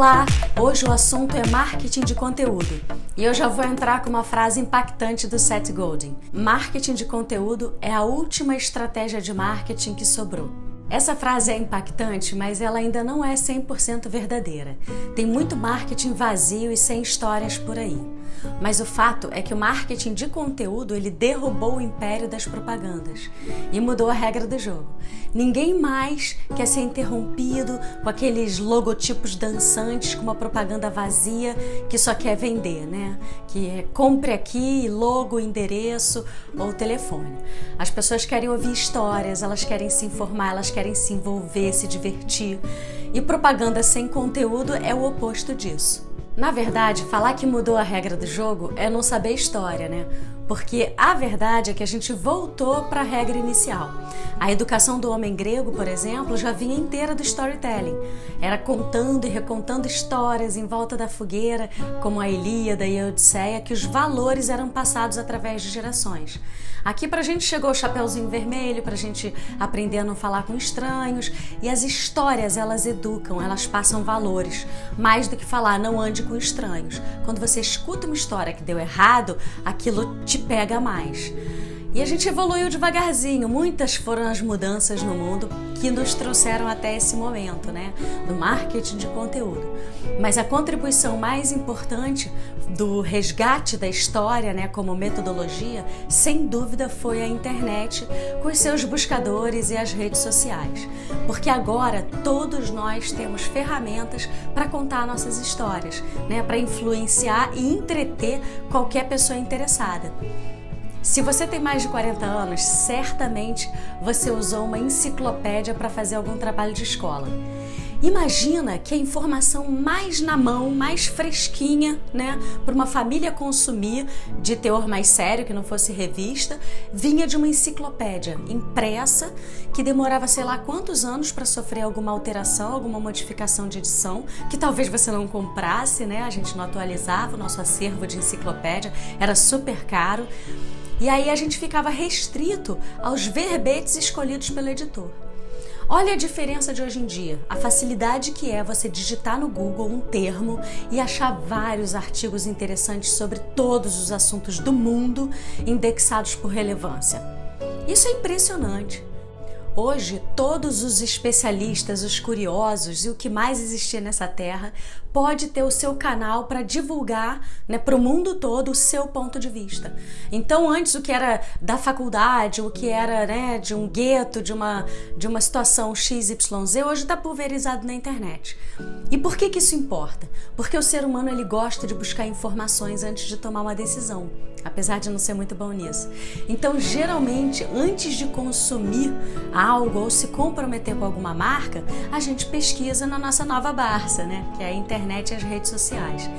Olá! Hoje o assunto é marketing de conteúdo e eu já vou entrar com uma frase impactante do Seth Godin. Marketing de conteúdo é a última estratégia de marketing que sobrou. Essa frase é impactante, mas ela ainda não é 100% verdadeira. Tem muito marketing vazio e sem histórias por aí. Mas o fato é que o marketing de conteúdo ele derrubou o império das propagandas e mudou a regra do jogo. Ninguém mais quer ser interrompido com aqueles logotipos dançantes com uma propaganda vazia que só quer vender, né? Que é compre aqui, logo, endereço ou telefone. As pessoas querem ouvir histórias, elas querem se informar, elas querem se envolver, se divertir. E propaganda sem conteúdo é o oposto disso. Na verdade, falar que mudou a regra do jogo é não saber história, né? Porque a verdade é que a gente voltou para a regra inicial. A educação do homem grego, por exemplo, já vinha inteira do storytelling. Era contando e recontando histórias em volta da fogueira, como a Ilíada e a Odisseia, que os valores eram passados através de gerações. Aqui pra gente chegou o Chapeuzinho Vermelho, pra gente aprender a não falar com estranhos. E as histórias, elas educam, elas passam valores. Mais do que falar, não ande com estranhos. Quando você escuta uma história que deu errado, aquilo te pega mais. E a gente evoluiu devagarzinho, muitas foram as mudanças no mundo que nos trouxeram até esse momento, né? Do marketing de conteúdo. Mas a contribuição mais importante do resgate da história, né, como metodologia, sem dúvida foi a internet com os seus buscadores e as redes sociais. Porque agora todos nós temos ferramentas para contar nossas histórias, né, para influenciar e entreter qualquer pessoa interessada. Se você tem mais de 40 anos, certamente você usou uma enciclopédia para fazer algum trabalho de escola. Imagina que a informação mais na mão, mais fresquinha, né, para uma família consumir, de teor mais sério, que não fosse revista, vinha de uma enciclopédia impressa, que demorava sei lá quantos anos para sofrer alguma alteração, alguma modificação de edição, que talvez você não comprasse, né, a gente não atualizava o nosso acervo de enciclopédia, era super caro. E aí a gente ficava restrito aos verbetes escolhidos pelo editor. Olha a diferença de hoje em dia, a facilidade que é você digitar no Google um termo e achar vários artigos interessantes sobre todos os assuntos do mundo indexados por relevância. Isso é impressionante. Hoje, todos os especialistas, os curiosos e o que mais existir nessa terra pode ter o seu canal para divulgar, né, para o mundo todo o seu ponto de vista. Então, antes o que era da faculdade, o que era, né, de um gueto, de uma situação XYZ, hoje está pulverizado na internet. E por que isso importa? Porque o ser humano ele gosta de buscar informações antes de tomar uma decisão, apesar de não ser muito bom nisso. Então, geralmente, antes de consumir algo ou se comprometer com alguma marca, a gente pesquisa na nossa nova Barça, né? Que é a internet e as redes sociais.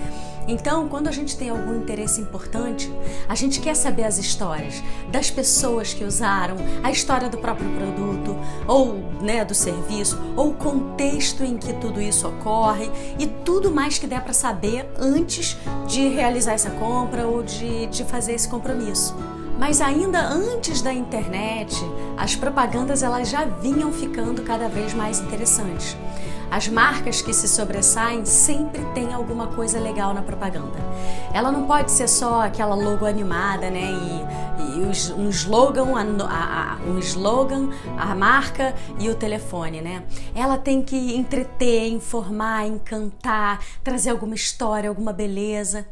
Então, quando a gente tem algum interesse importante, a gente quer saber as histórias das pessoas que usaram, a história do próprio produto, ou, né, do serviço, ou o contexto em que tudo isso ocorre e tudo mais que der para saber antes de realizar essa compra ou de fazer esse compromisso. Mas ainda antes da internet, as propagandas elas já vinham ficando cada vez mais interessantes. As marcas que se sobressaem sempre têm alguma coisa legal na propaganda. Ela não pode ser só aquela logo animada, né? E um slogan, a marca e o telefone, né? Ela tem que entreter, informar, encantar, trazer alguma história, alguma beleza.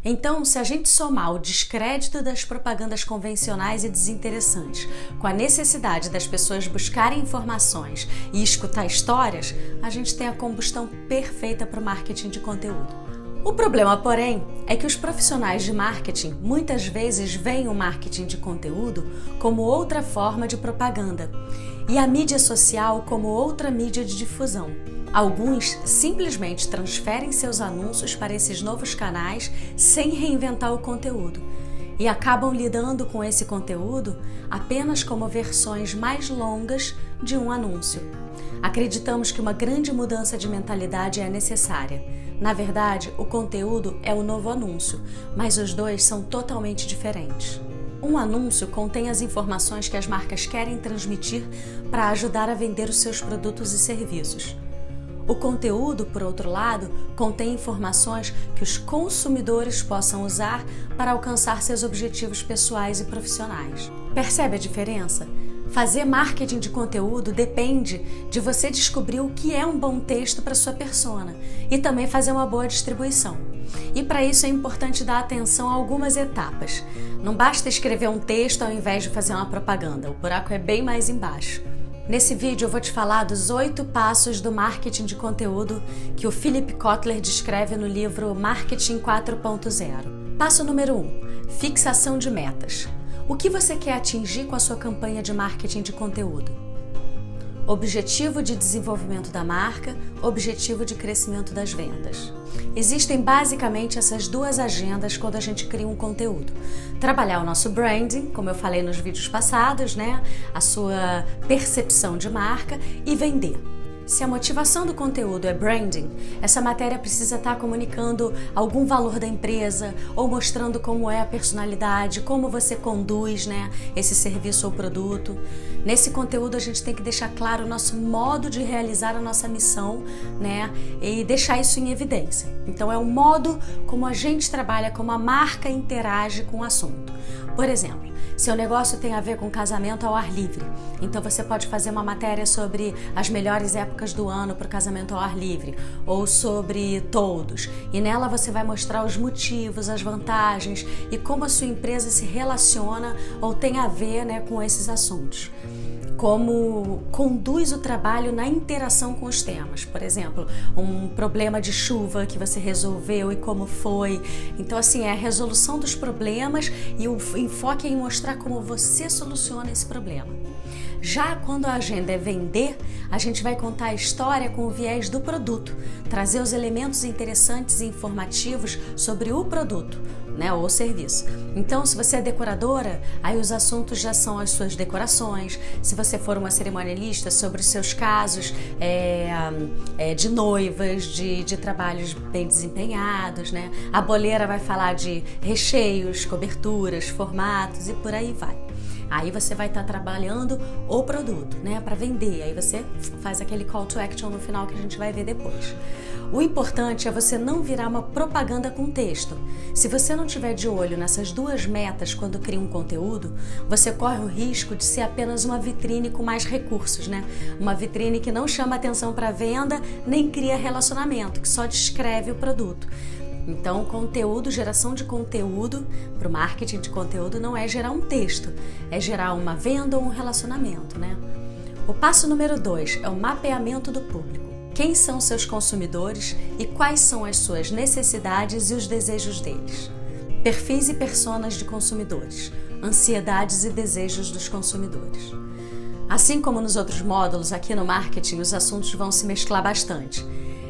Então, se a gente somar o descrédito das propagandas convencionais e desinteressantes com a necessidade das pessoas buscarem informações e escutar histórias, a gente tem a combustão perfeita para o marketing de conteúdo. O problema, porém, é que os profissionais de marketing muitas vezes veem o marketing de conteúdo como outra forma de propaganda e a mídia social como outra mídia de difusão. Alguns simplesmente transferem seus anúncios para esses novos canais sem reinventar o conteúdo e acabam lidando com esse conteúdo apenas como versões mais longas de um anúncio. Acreditamos que uma grande mudança de mentalidade é necessária. Na verdade, o conteúdo é o novo anúncio, mas os dois são totalmente diferentes. Um anúncio contém as informações que as marcas querem transmitir para ajudar a vender os seus produtos e serviços. O conteúdo, por outro lado, contém informações que os consumidores possam usar para alcançar seus objetivos pessoais e profissionais. Percebe a diferença? Fazer marketing de conteúdo depende de você descobrir o que é um bom texto para sua persona e também fazer uma boa distribuição. E para isso é importante dar atenção a algumas etapas. Não basta escrever um texto ao invés de fazer uma propaganda, o buraco é bem mais embaixo. Nesse vídeo eu vou te falar dos 8 passos do marketing de conteúdo que o Philip Kotler descreve no livro Marketing 4.0. Passo número 1. Fixação de metas. O que você quer atingir com a sua campanha de marketing de conteúdo? Objetivo de desenvolvimento da marca, objetivo de crescimento das vendas. Existem basicamente essas duas agendas quando a gente cria um conteúdo. Trabalhar o nosso branding, como eu falei nos vídeos passados, né? A sua percepção de marca e vender. Se a motivação do conteúdo é branding, essa matéria precisa estar comunicando algum valor da empresa ou mostrando como é a personalidade, como você conduz, né, esse serviço ou produto. Nesse conteúdo a gente tem que deixar claro o nosso modo de realizar a nossa missão, né, e deixar isso em evidência. Então é o modo como a gente trabalha, como a marca interage com o assunto. Por exemplo, seu negócio tem a ver com casamento ao ar livre, então você pode fazer uma matéria sobre as melhores épocas do ano para o casamento ao ar livre, ou sobre todos, e nela você vai mostrar os motivos, as vantagens e como a sua empresa se relaciona ou tem a ver, né, com esses assuntos. Como conduz o trabalho na interação com os temas. Por exemplo, um problema de chuva que você resolveu e como foi. Então, assim, é a resolução dos problemas e o enfoque é em mostrar como você soluciona esse problema. Já quando a agenda é vender, a gente vai contar a história com o viés do produto, trazer os elementos interessantes e informativos sobre o produto, né, ou serviço. Então, se você é decoradora, aí os assuntos já são as suas decorações. Se você for uma cerimonialista, sobre os seus casos de noivas, de trabalhos bem desempenhados, né? A boleira vai falar de recheios, coberturas, formatos e por aí vai. Aí você vai estar trabalhando o produto, né, para vender. Aí você faz aquele call to action no final que a gente vai ver depois. O importante é você não virar uma propaganda com texto. Se você não tiver de olho nessas duas metas quando cria um conteúdo, você corre o risco de ser apenas uma vitrine com mais recursos, né? Uma vitrine que não chama atenção para venda nem cria relacionamento, que só descreve o produto. Então, conteúdo, geração de conteúdo para o marketing de conteúdo não é gerar um texto, é gerar uma venda ou um relacionamento, né? O passo número 2 é o mapeamento do público. Quem são seus consumidores e quais são as suas necessidades e os desejos deles? Perfis e personas de consumidores, ansiedades e desejos dos consumidores. Assim como nos outros módulos, aqui no marketing os assuntos vão se mesclar bastante.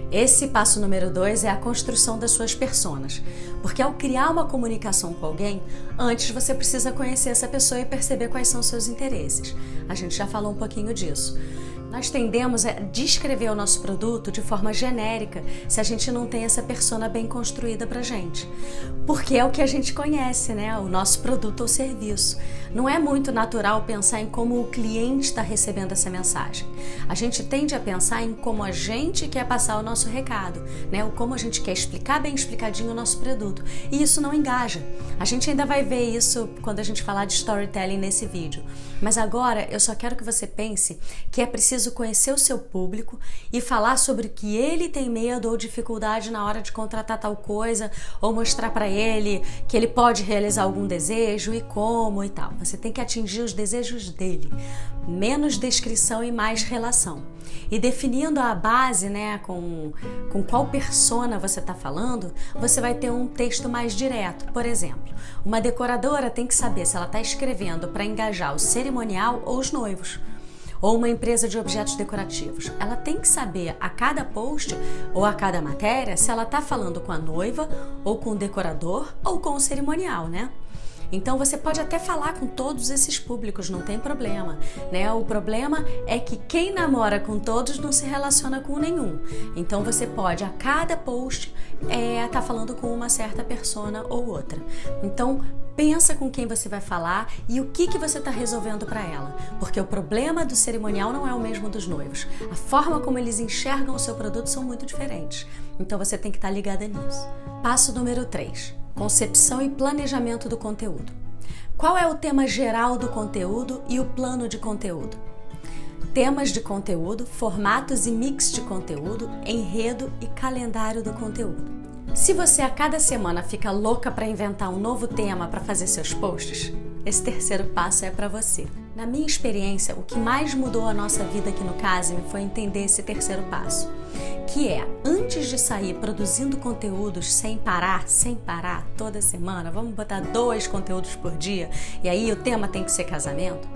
Esse passo número 2 é a construção das suas personas, porque ao criar uma comunicação com alguém, antes você precisa conhecer essa pessoa e perceber quais são os seus interesses. A gente já falou um pouquinho disso. Nós tendemos a descrever o nosso produto de forma genérica se a gente não tem essa persona bem construída pra gente. Porque é o que a gente conhece, né? O nosso produto ou serviço. Não é muito natural pensar em como o cliente está recebendo essa mensagem. A gente tende a pensar em como a gente quer passar o nosso recado, né? Ou como a gente quer explicar bem explicadinho o nosso produto. E isso não engaja. A gente ainda vai ver isso quando a gente falar de storytelling nesse vídeo. Mas agora eu só quero que você pense que é preciso conhecer o seu público e falar sobre o que ele tem medo ou dificuldade na hora de contratar tal coisa, ou mostrar para ele que ele pode realizar algum desejo e como e tal. Você tem que atingir os desejos dele. Menos descrição e mais relação. E definindo a base, né, com qual persona você está falando, você vai ter um texto mais direto. Por exemplo, uma decoradora tem que saber se ela está escrevendo para engajar o cerimonial ou os noivos. Ou uma empresa de objetos decorativos. Ela tem que saber a cada post ou a cada matéria se ela está falando com a noiva ou com o decorador ou com o cerimonial, né? Então você pode até falar com todos esses públicos, não tem problema, né? O problema é que quem namora com todos não se relaciona com nenhum. Então você pode a cada post tá falando com uma certa persona ou outra. Então pensa com quem você vai falar e o que você está resolvendo para ela, porque o problema do cerimonial não é o mesmo dos noivos. A forma como eles enxergam o seu produto são muito diferentes, então você tem que estar ligada nisso. Passo número 3, concepção e planejamento do conteúdo. Qual é o tema geral do conteúdo e o plano de conteúdo? Temas de conteúdo, formatos e mix de conteúdo, enredo e calendário do conteúdo. Se você a cada semana fica louca para inventar um novo tema para fazer seus posts, esse terceiro passo é para você. Na minha experiência, o que mais mudou a nossa vida aqui no Casime foi entender esse terceiro passo, que é, antes de sair produzindo conteúdos sem parar, toda semana, vamos botar 2 conteúdos por dia, e aí o tema tem que ser casamento,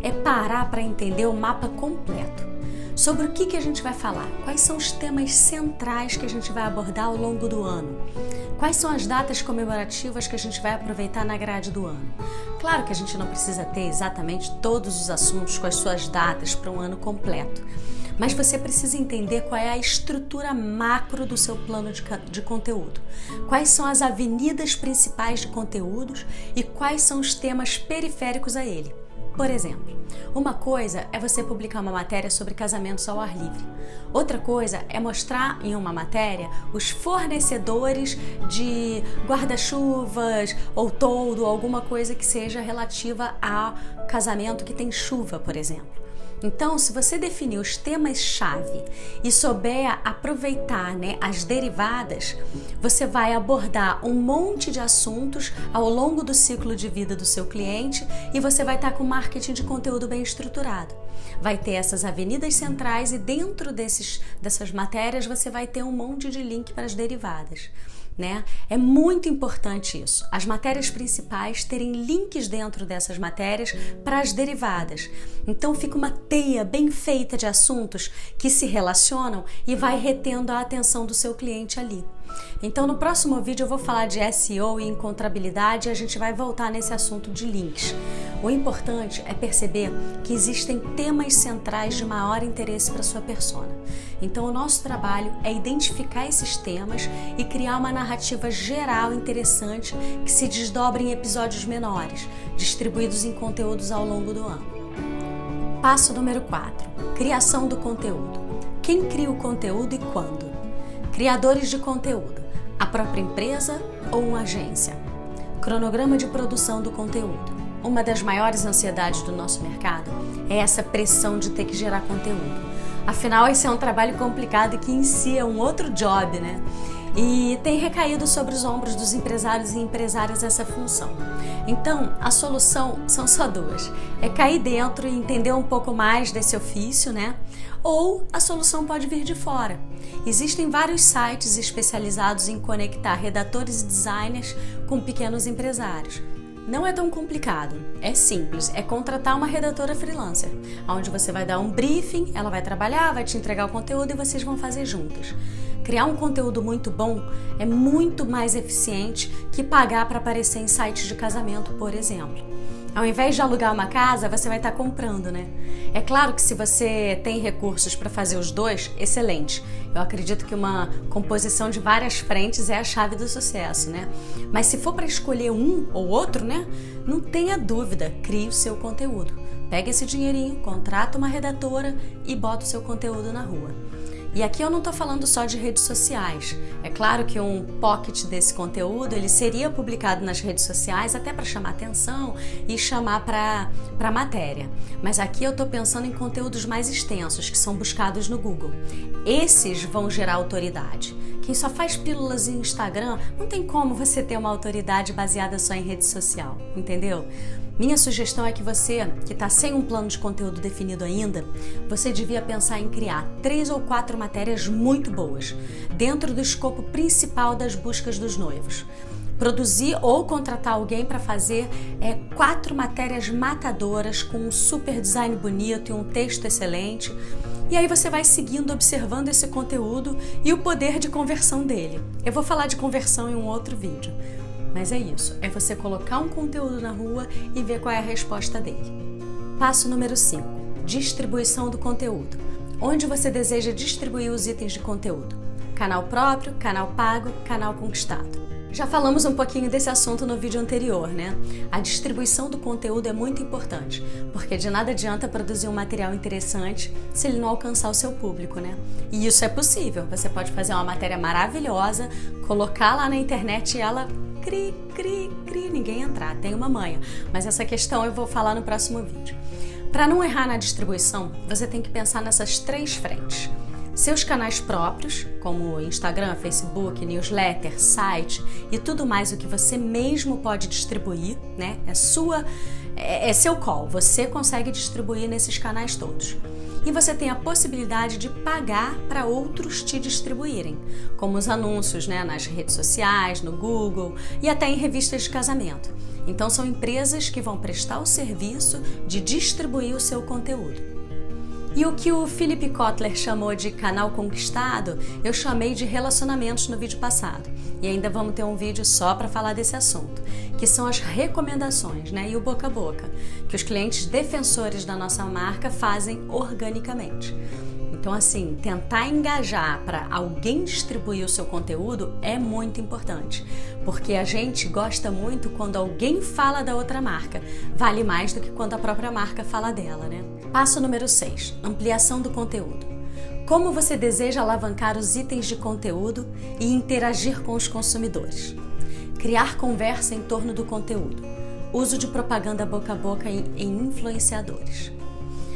é parar para entender o mapa completo. Sobre o que a gente vai falar, quais são os temas centrais que a gente vai abordar ao longo do ano, quais são as datas comemorativas que a gente vai aproveitar na grade do ano. Claro que a gente não precisa ter exatamente todos os assuntos com as suas datas para um ano completo, mas você precisa entender qual é a estrutura macro do seu plano de conteúdo, quais são as avenidas principais de conteúdos e quais são os temas periféricos a ele. Por exemplo, uma coisa é você publicar uma matéria sobre casamentos ao ar livre. Outra coisa é mostrar em uma matéria os fornecedores de guarda-chuvas ou toldo, alguma coisa que seja relativa a casamento que tem chuva, por exemplo. Então, se você definir os temas-chave e souber aproveitar, as derivadas, você vai abordar um monte de assuntos ao longo do ciclo de vida do seu cliente e você vai estar com marketing de conteúdo bem estruturado. Vai ter essas avenidas centrais e dentro dessas matérias você vai ter um monte de link para as derivadas. É muito importante isso, as matérias principais terem links dentro dessas matérias para as derivadas. Então fica uma teia bem feita de assuntos que se relacionam e vai retendo a atenção do seu cliente ali. Então no próximo vídeo eu vou falar de SEO e encontrabilidade e a gente vai voltar nesse assunto de links. O importante é perceber que existem temas centrais de maior interesse para sua persona. Então o nosso trabalho é identificar esses temas e criar uma narrativa geral interessante que se desdobre em episódios menores, distribuídos em conteúdos ao longo do ano. Passo número 4. Criação do conteúdo. Quem cria o conteúdo e quando? Criadores de conteúdo, a própria empresa ou uma agência? Cronograma de produção do conteúdo. Uma das maiores ansiedades do nosso mercado é essa pressão de ter que gerar conteúdo. Afinal, esse é um trabalho complicado e que em si é um outro job, E tem recaído sobre os ombros dos empresários e empresárias essa função. Então, a solução são só 2. É cair dentro e entender um pouco mais desse ofício, Ou a solução pode vir de fora. Existem vários sites especializados em conectar redatores e designers com pequenos empresários. Não é tão complicado, é simples, é contratar uma redatora freelancer, onde você vai dar um briefing, ela vai trabalhar, vai te entregar o conteúdo e vocês vão fazer juntas. Criar um conteúdo muito bom é muito mais eficiente que pagar para aparecer em sites de casamento, por exemplo. Ao invés de alugar uma casa, você vai estar comprando, É claro que se você tem recursos para fazer os 2, excelente. Eu acredito que uma composição de várias frentes é a chave do sucesso, Mas se for para escolher um ou outro, não tenha dúvida, crie o seu conteúdo. Pega esse dinheirinho, contrata uma redatora e bota o seu conteúdo na rua. E aqui eu não estou falando só de redes sociais. É claro que um pocket desse conteúdo ele seria publicado nas redes sociais até para chamar atenção e chamar para a matéria. Mas aqui eu estou pensando em conteúdos mais extensos que são buscados no Google. Esses vão gerar autoridade. Quem só faz pílulas em Instagram, não tem como você ter uma autoridade baseada só em rede social, entendeu? Minha sugestão é que você, que está sem um plano de conteúdo definido ainda, você devia pensar em criar 3 ou 4 matérias muito boas, dentro do escopo principal das buscas dos noivos. Produzir ou contratar alguém para fazer 4 matérias matadoras com um super design bonito e um texto excelente. E aí você vai seguindo, observando esse conteúdo e o poder de conversão dele. Eu vou falar de conversão em um outro vídeo. Mas é isso, é você colocar um conteúdo na rua e ver qual é a resposta dele. Passo número 5, distribuição do conteúdo. Onde você deseja distribuir os itens de conteúdo? Canal próprio, canal pago, canal conquistado. Já falamos um pouquinho desse assunto no vídeo anterior, né? A distribuição do conteúdo é muito importante, porque de nada adianta produzir um material interessante se ele não alcançar o seu público, né? E isso é possível. Você pode fazer uma matéria maravilhosa, colocar lá na internet e ela ninguém entrar, tem uma manha. Mas essa questão eu vou falar no próximo vídeo. Para não errar na distribuição, você tem que pensar nessas 3 frentes. Seus canais próprios, como Instagram, Facebook, newsletter, site e tudo mais o que você mesmo pode distribuir, né? É seu call, você consegue distribuir nesses canais todos. E você tem a possibilidade de pagar para outros te distribuírem, como os anúncios, né, nas redes sociais, no Google e até em revistas de casamento. Então são empresas que vão prestar o serviço de distribuir o seu conteúdo. E o que o Philip Kotler chamou de canal conquistado, eu chamei de relacionamentos no vídeo passado. E ainda vamos ter um vídeo só para falar desse assunto, que são as recomendações, né? E o boca a boca, que os clientes defensores da nossa marca fazem organicamente. Então, assim, tentar engajar para alguém distribuir o seu conteúdo é muito importante, porque a gente gosta muito quando alguém fala da outra marca, vale mais do que quando a própria marca fala dela, né? Passo número 6, ampliação do conteúdo. Como você deseja alavancar os itens de conteúdo e interagir com os consumidores? Criar conversa em torno do conteúdo. Uso de propaganda boca a boca em influenciadores.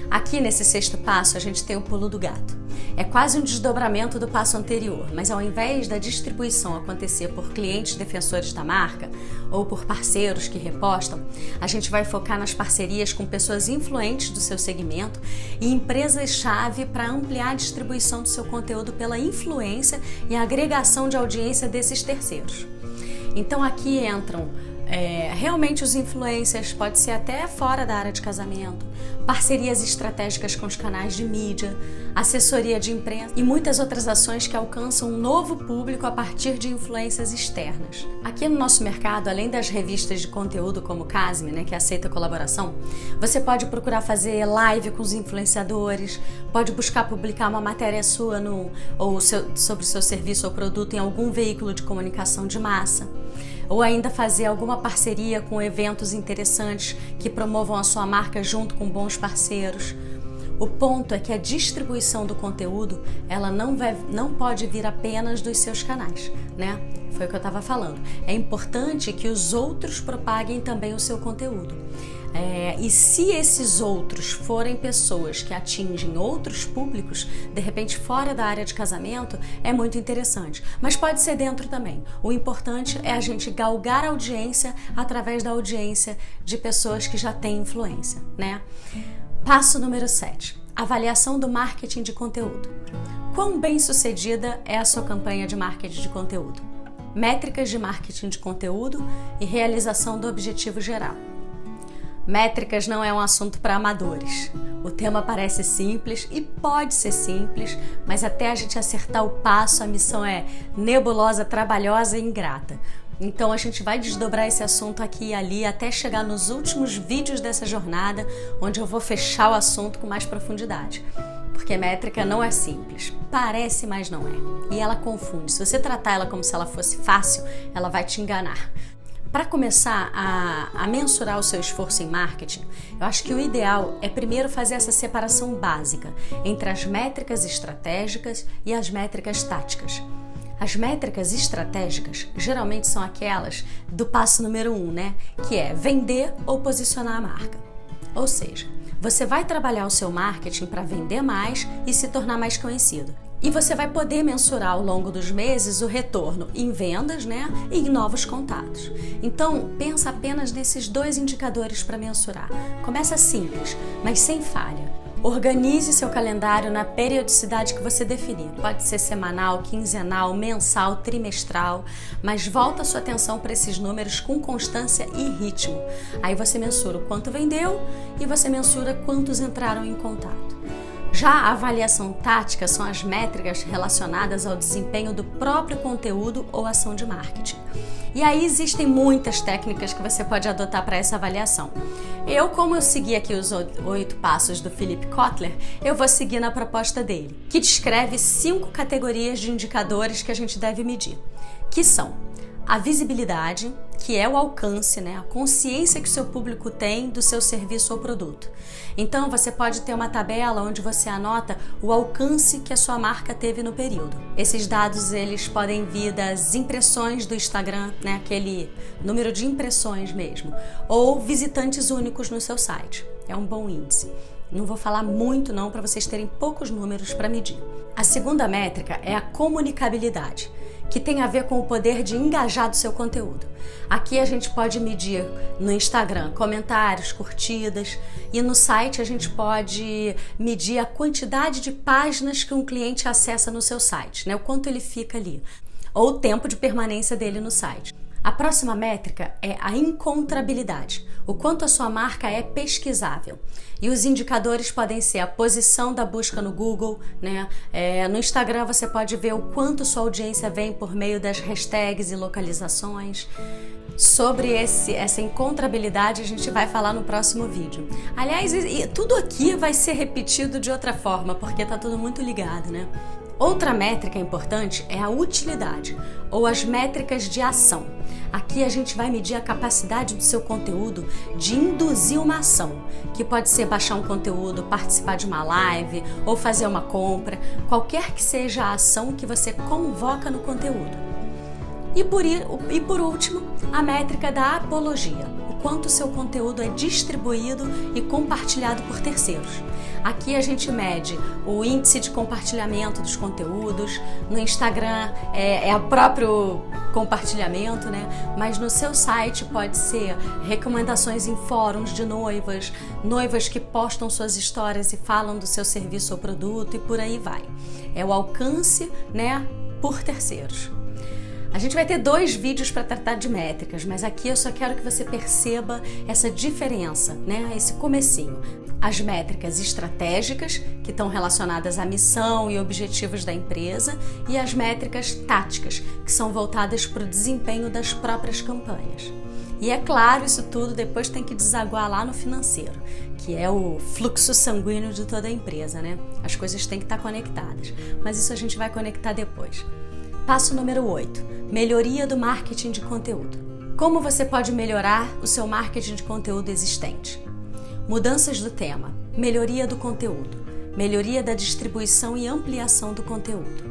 Aqui nesse 6º passo a gente tem o pulo do gato. É quase um desdobramento do passo anterior, mas ao invés da distribuição acontecer por clientes defensores da marca ou por parceiros que repostam, a gente vai focar nas parcerias com pessoas influentes do seu segmento e empresas-chave para ampliar a distribuição do seu conteúdo pela influência e a agregação de audiência desses terceiros. Então aqui entram realmente os influencers, pode ser até fora da área de casamento, parcerias estratégicas com os canais de mídia, assessoria de imprensa e muitas outras ações que alcançam um novo público a partir de influências externas. Aqui no nosso mercado, além das revistas de conteúdo como o Casme, né, que aceita colaboração, você pode procurar fazer live com os influenciadores, pode buscar publicar uma matéria sua sobre o seu serviço ou produto em algum veículo de comunicação de massa, ou ainda fazer alguma parceria com eventos interessantes que promovam a sua marca junto com bons parceiros. O ponto é que a distribuição do conteúdo, ela não pode vir apenas dos seus canais, né? Foi o que eu estava falando. É importante que os outros propaguem também o seu conteúdo. E se esses outros forem pessoas que atingem outros públicos, de repente fora da área de casamento, é muito interessante. Mas pode ser dentro também. O importante é a gente galgar a audiência através da audiência de pessoas que já têm influência, né? Passo número 7. Avaliação do marketing de conteúdo. Quão bem-sucedida é a sua campanha de marketing de conteúdo? Métricas de marketing de conteúdo e realização do objetivo geral. Métricas não é um assunto para amadores. O tema parece simples e pode ser simples, mas até a gente acertar o passo, a missão é nebulosa, trabalhosa e ingrata. Então a gente vai desdobrar esse assunto aqui e ali até chegar nos últimos vídeos dessa jornada, onde eu vou fechar o assunto com mais profundidade. Porque métrica não é simples, parece, mas não é. E ela confunde. Se você tratar ela como se ela fosse fácil, ela vai te enganar. Para começar a mensurar o seu esforço em marketing, eu acho que o ideal é primeiro fazer essa separação básica entre as métricas estratégicas e as métricas táticas. As métricas estratégicas geralmente são aquelas do passo número 1, né? Que é vender ou posicionar a marca. Ou seja, você vai trabalhar o seu marketing para vender mais e se tornar mais conhecido. E você vai poder mensurar ao longo dos meses o retorno em vendas, né, e em novos contatos. Então, pensa apenas nesses 2 indicadores para mensurar. Começa simples, mas sem falha. Organize seu calendário na periodicidade que você definir. Pode ser semanal, quinzenal, mensal, trimestral, mas volta a sua atenção para esses números com constância e ritmo. Aí você mensura o quanto vendeu e você mensura quantos entraram em contato. Já a avaliação tática são as métricas relacionadas ao desempenho do próprio conteúdo ou ação de marketing. E aí existem muitas técnicas que você pode adotar para essa avaliação. Como eu segui aqui os 8 passos do Philip Kotler, eu vou seguir na proposta dele, que descreve 5 categorias de indicadores que a gente deve medir, que são a visibilidade, que é o alcance, né? A consciência que o seu público tem do seu serviço ou produto. Então, você pode ter uma tabela onde você anota o alcance que a sua marca teve no período. Esses dados, eles podem vir das impressões do Instagram, né? Aquele número de impressões mesmo, ou visitantes únicos no seu site. É um bom índice. Não vou falar muito não, para vocês terem poucos números para medir. A segunda métrica é a comunicabilidade, que tem a ver com o poder de engajar do seu conteúdo. Aqui a gente pode medir no Instagram comentários, curtidas, e no site a gente pode medir a quantidade de páginas que um cliente acessa no seu site, né? O quanto ele fica ali, ou o tempo de permanência dele no site. A próxima métrica é a encontrabilidade, o quanto a sua marca é pesquisável. E os indicadores podem ser a posição da busca no Google, né? No Instagram você pode ver o quanto sua audiência vem por meio das hashtags e localizações. Sobre essa encontrabilidade a gente vai falar no próximo vídeo. Aliás, tudo aqui vai ser repetido de outra forma, porque tá tudo muito ligado, né? Outra métrica importante é a utilidade, ou as métricas de ação. Aqui a gente vai medir a capacidade do seu conteúdo de induzir uma ação, que pode ser baixar um conteúdo, participar de uma live ou fazer uma compra, qualquer que seja a ação que você convoca no conteúdo. E por último, a métrica da apologia, o quanto o seu conteúdo é distribuído e compartilhado por terceiros. Aqui a gente mede o índice de compartilhamento dos conteúdos, no Instagram é o próprio compartilhamento, né? Mas no seu site pode ser recomendações em fóruns de noivas que postam suas histórias e falam do seu serviço ou produto e por aí vai. É o alcance, né, por terceiros. A gente vai ter 2 vídeos para tratar de métricas, mas aqui eu só quero que você perceba essa diferença, né? Esse comecinho. As métricas estratégicas, que estão relacionadas à missão e objetivos da empresa, e as métricas táticas, que são voltadas para o desempenho das próprias campanhas. E é claro, isso tudo depois tem que desaguar lá no financeiro, que é o fluxo sanguíneo de toda a empresa, né? As coisas têm que estar conectadas, mas isso a gente vai conectar depois. Passo número 8, melhoria do marketing de conteúdo. Como você pode melhorar o seu marketing de conteúdo existente? Mudanças do tema, melhoria do conteúdo, melhoria da distribuição e ampliação do conteúdo.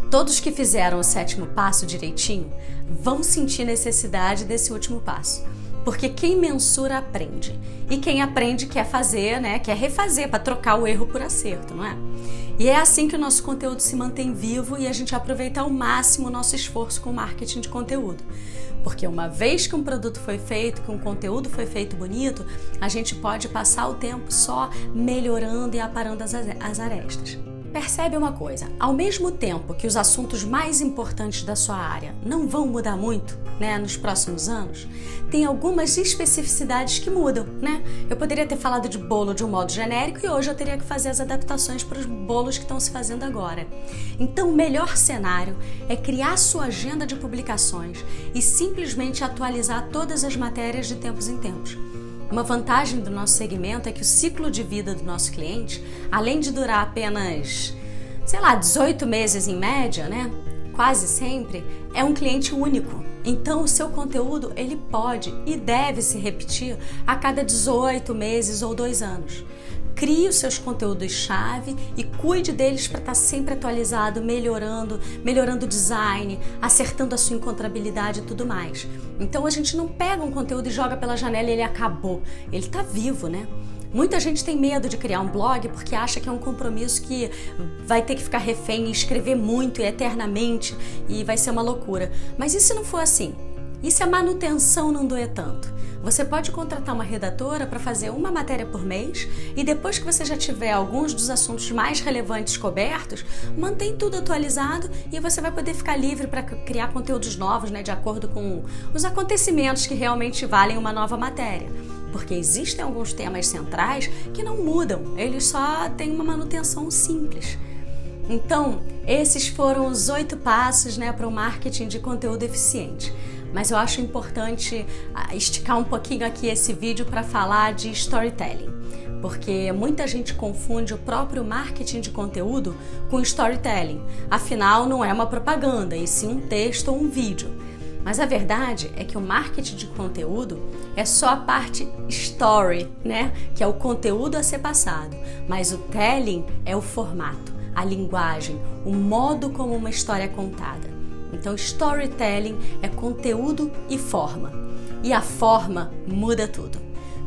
Todos que fizeram o 7º passo direitinho vão sentir necessidade desse último passo, porque quem mensura aprende, e quem aprende quer fazer, né, quer refazer para trocar o erro por acerto, não é? E é assim que o nosso conteúdo se mantém vivo e a gente aproveita ao máximo o nosso esforço com o marketing de conteúdo. Porque uma vez que um produto foi feito, que um conteúdo foi feito bonito, a gente pode passar o tempo só melhorando e aparando as arestas. Percebe uma coisa, ao mesmo tempo que os assuntos mais importantes da sua área não vão mudar muito, né, nos próximos anos, tem algumas especificidades que mudam, né? Eu poderia ter falado de bolo de um modo genérico e hoje eu teria que fazer as adaptações para os bolos que estão se fazendo agora. Então, o melhor cenário é criar sua agenda de publicações e simplesmente atualizar todas as matérias de tempos em tempos. Uma vantagem do nosso segmento é que o ciclo de vida do nosso cliente, além de durar apenas, 18 meses em média, né? Quase sempre, é um cliente único. Então, o seu conteúdo, ele pode e deve se repetir a cada 18 meses ou 2 anos. Crie os seus conteúdos-chave e cuide deles para estar sempre atualizado, melhorando o design, acertando a sua encontrabilidade e tudo mais. Então a gente não pega um conteúdo e joga pela janela e ele acabou. Ele está vivo, né? Muita gente tem medo de criar um blog porque acha que é um compromisso que vai ter que ficar refém e escrever muito e eternamente e vai ser uma loucura. Mas e se não for assim? E se a manutenção não doer tanto? Você pode contratar uma redatora para fazer uma matéria por mês e depois que você já tiver alguns dos assuntos mais relevantes cobertos, mantém tudo atualizado e você vai poder ficar livre para criar conteúdos novos, né, de acordo com os acontecimentos que realmente valem uma nova matéria. Porque existem alguns temas centrais que não mudam, eles só têm uma manutenção simples. Então, esses foram os 8 passos, né, para o marketing de conteúdo eficiente. Mas eu acho importante esticar um pouquinho aqui esse vídeo para falar de storytelling, porque muita gente confunde o próprio marketing de conteúdo com storytelling. Afinal, não é uma propaganda, e sim um texto ou um vídeo. Mas a verdade é que o marketing de conteúdo é só a parte story, né? Que é o conteúdo a ser passado. Mas o telling é o formato, a linguagem, o modo como uma história é contada. Então, storytelling é conteúdo e forma. E a forma muda tudo.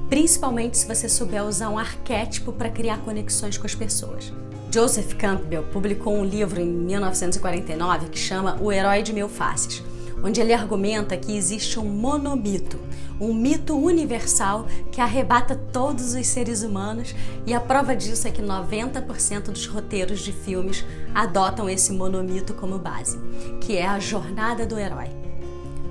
Principalmente se você souber usar um arquétipo para criar conexões com as pessoas. Joseph Campbell publicou um livro em 1949 que chama O Herói de Mil Faces, onde ele argumenta que existe um monomito, um mito universal que arrebata todos os seres humanos, e a prova disso é que 90% dos roteiros de filmes adotam esse monomito como base, que é a jornada do herói.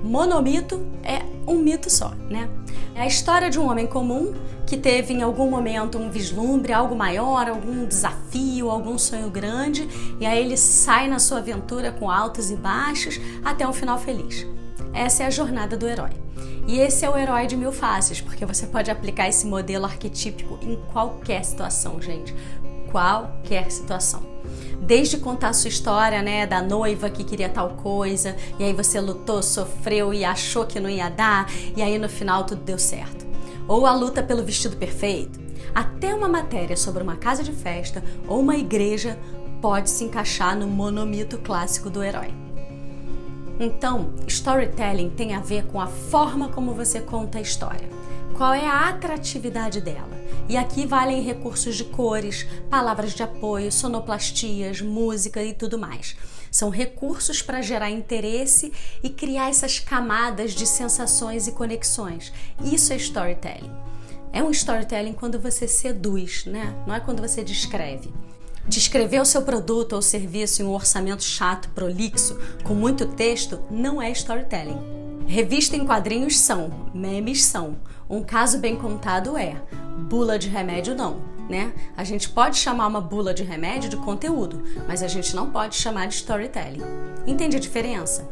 Monomito é um mito só, né? É a história de um homem comum que teve em algum momento um vislumbre, algo maior, algum desafio, algum sonho grande, e aí ele sai na sua aventura com altos e baixos até um final feliz. Essa é a jornada do herói. E esse é o herói de mil faces, porque você pode aplicar esse modelo arquetípico em qualquer situação, gente. Qualquer situação. Desde contar a sua história, né, da noiva que queria tal coisa, e aí você lutou, sofreu e achou que não ia dar, e aí no final tudo deu certo. Ou a luta pelo vestido perfeito. Até uma matéria sobre uma casa de festa ou uma igreja pode se encaixar no monomito clássico do herói. Então, storytelling tem a ver com a forma como você conta a história. Qual é a atratividade dela? E aqui valem recursos de cores, palavras de apoio, sonoplastias, música e tudo mais. São recursos para gerar interesse e criar essas camadas de sensações e conexões. Isso é storytelling. É um storytelling quando você seduz, né? Não é quando você descreve. Descrever o seu produto ou serviço em um orçamento chato, prolixo, com muito texto, não é storytelling. Revista em quadrinhos são, memes são. Um caso bem contado é, bula de remédio não, né? A gente pode chamar uma bula de remédio de conteúdo, mas a gente não pode chamar de storytelling. Entende a diferença?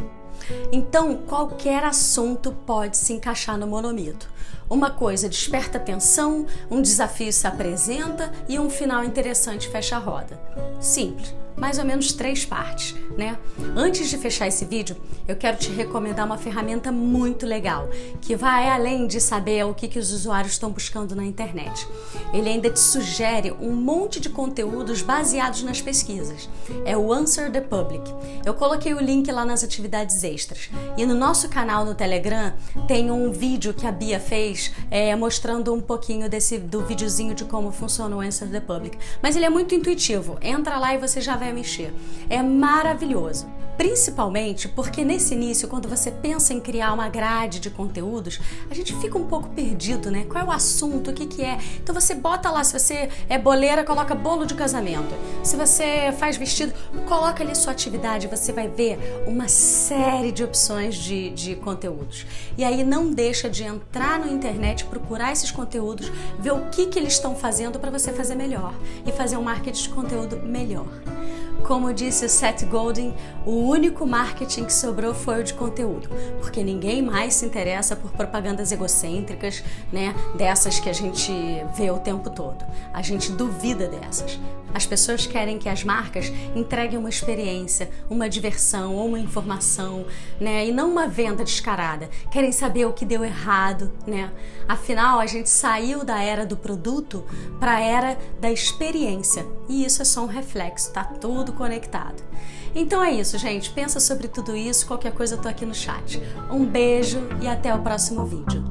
Então, qualquer assunto pode se encaixar no monomito. Uma coisa desperta atenção, um desafio se apresenta e um final interessante fecha a roda. Simples. Mais ou menos 3 partes, né? Antes de fechar esse vídeo, eu quero te recomendar uma ferramenta muito legal, que vai além de saber o que os usuários estão buscando na internet. Ele ainda te sugere um monte de conteúdos baseados nas pesquisas. É o Answer the Public. Eu coloquei o link lá nas atividades extras. E no nosso canal no Telegram tem um vídeo que a Bia fez mostrando um pouquinho do videozinho de como funciona o Answer the Public. Mas ele é muito intuitivo. Entra lá e você já vai mexer. É maravilhoso. Principalmente porque nesse início, quando você pensa em criar uma grade de conteúdos, a gente fica um pouco perdido, né? Qual é o assunto? O que é? Então você bota lá, se você é boleira, coloca bolo de casamento. Se você faz vestido, coloca ali sua atividade, você vai ver uma série de opções de conteúdos. E aí não deixa de entrar na internet, procurar esses conteúdos, ver o que eles estão fazendo para você fazer melhor e fazer um marketing de conteúdo melhor. Como disse o Seth Godin, o único marketing que sobrou foi o de conteúdo, porque ninguém mais se interessa por propagandas egocêntricas, né, dessas que a gente vê o tempo todo. A gente duvida dessas. As pessoas querem que as marcas entreguem uma experiência, uma diversão ou uma informação, né, e não uma venda descarada. Querem saber o que deu errado, né? Afinal, a gente saiu da era do produto para a era da experiência. E isso é só um reflexo, tá tudo conectado. Então é isso, gente. Pensa sobre tudo isso. Qualquer coisa eu tô aqui no chat. Um beijo e até o próximo vídeo.